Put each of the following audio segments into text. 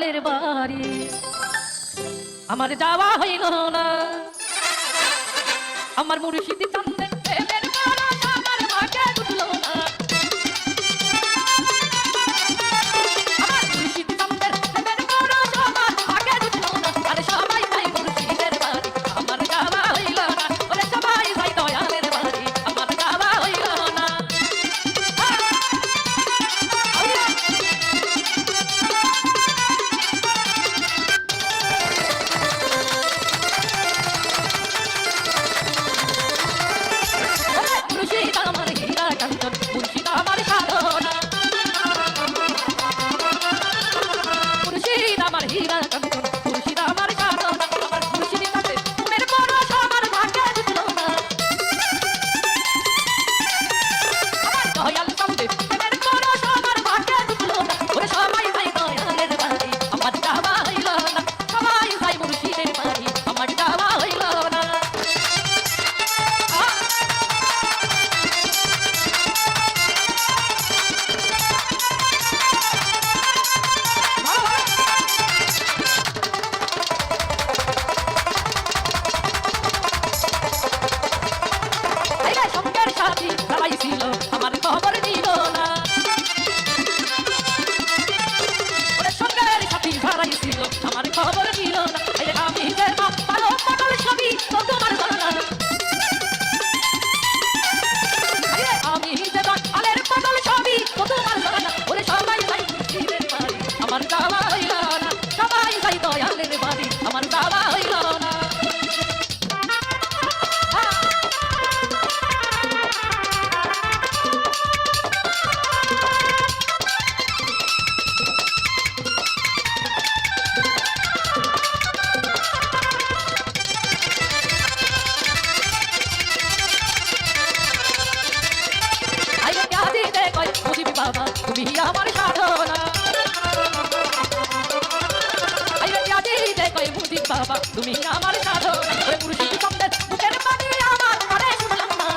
দয়ালের বাড়ি আমার যাওয়া হইল না আমার মুর্শিদ চন্দের প্রেমের পরশ আমার ভাগ্যে জুটল না আমার মুর্শিদ চন্দের প্রেমের পরশ আমার ভাগ্যে জুটল না আরে সবাই যাই মুর্শিদের বাড়ি আমার যাওয়া হইল না ওরে সবাই যাই দয়ালের বাড়ি আমার যাওয়া হইল না মুর্শিদ আমার হীরা কাঞ্চন মুর্শিদ আমার সাধনা মুর্শিদ আমার হীরা কাঞ্চন মুর্শিদ আমার সাধনা আমার মুর্শিদ কাছে মেরে পরশ আমার ভাগ্যে জুটল না আমার দয়াল চন্দ্রে মেরে পরশ আমার ভাগ্যে জুটল না ওরে সবাই যাই দয়ালের বাড়ি আমার যাওয়া হইল না সবাই যাই মুর্শিদের বাড়ি আমার যাওয়া হইল না সঙ্গের সাথী সবাই ছিল আমার খবর নিল না ওরে সঙ্গের সাথী সবাই ছিল আমার খবর নিল না আমি যে ভালো পটল ছবি তো তোমার জানা আমি যে আলের পটল ছবি তো তোমার জানা ওরে সবাই যাই মুর্শিদের বাড়ি আমার যাওয়া হইল না সবাই যাই দয়ালের বাড়ি আমার যাওয়া হইল না বাবা তুমি আমার সাধনা মুর্শিদ বাবা তুমি আমার সাধনা মুর্শিদ চন্দের বুকের পানি আমার ঘরে শুনলাম না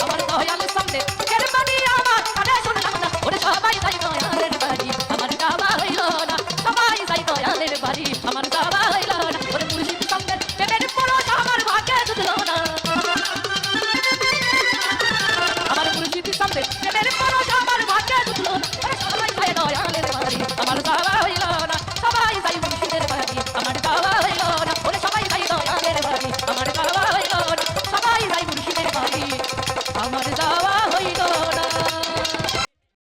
আমার দয়াল চন্দের বুকের পানি আমার ঘরে শুনলাম না ওরে সবাই যাই দয়ালের বাড়ি আমার যাওয়া হইল না সবাই যাই দয়ালের বাড়ি আমার যাওয়া হইল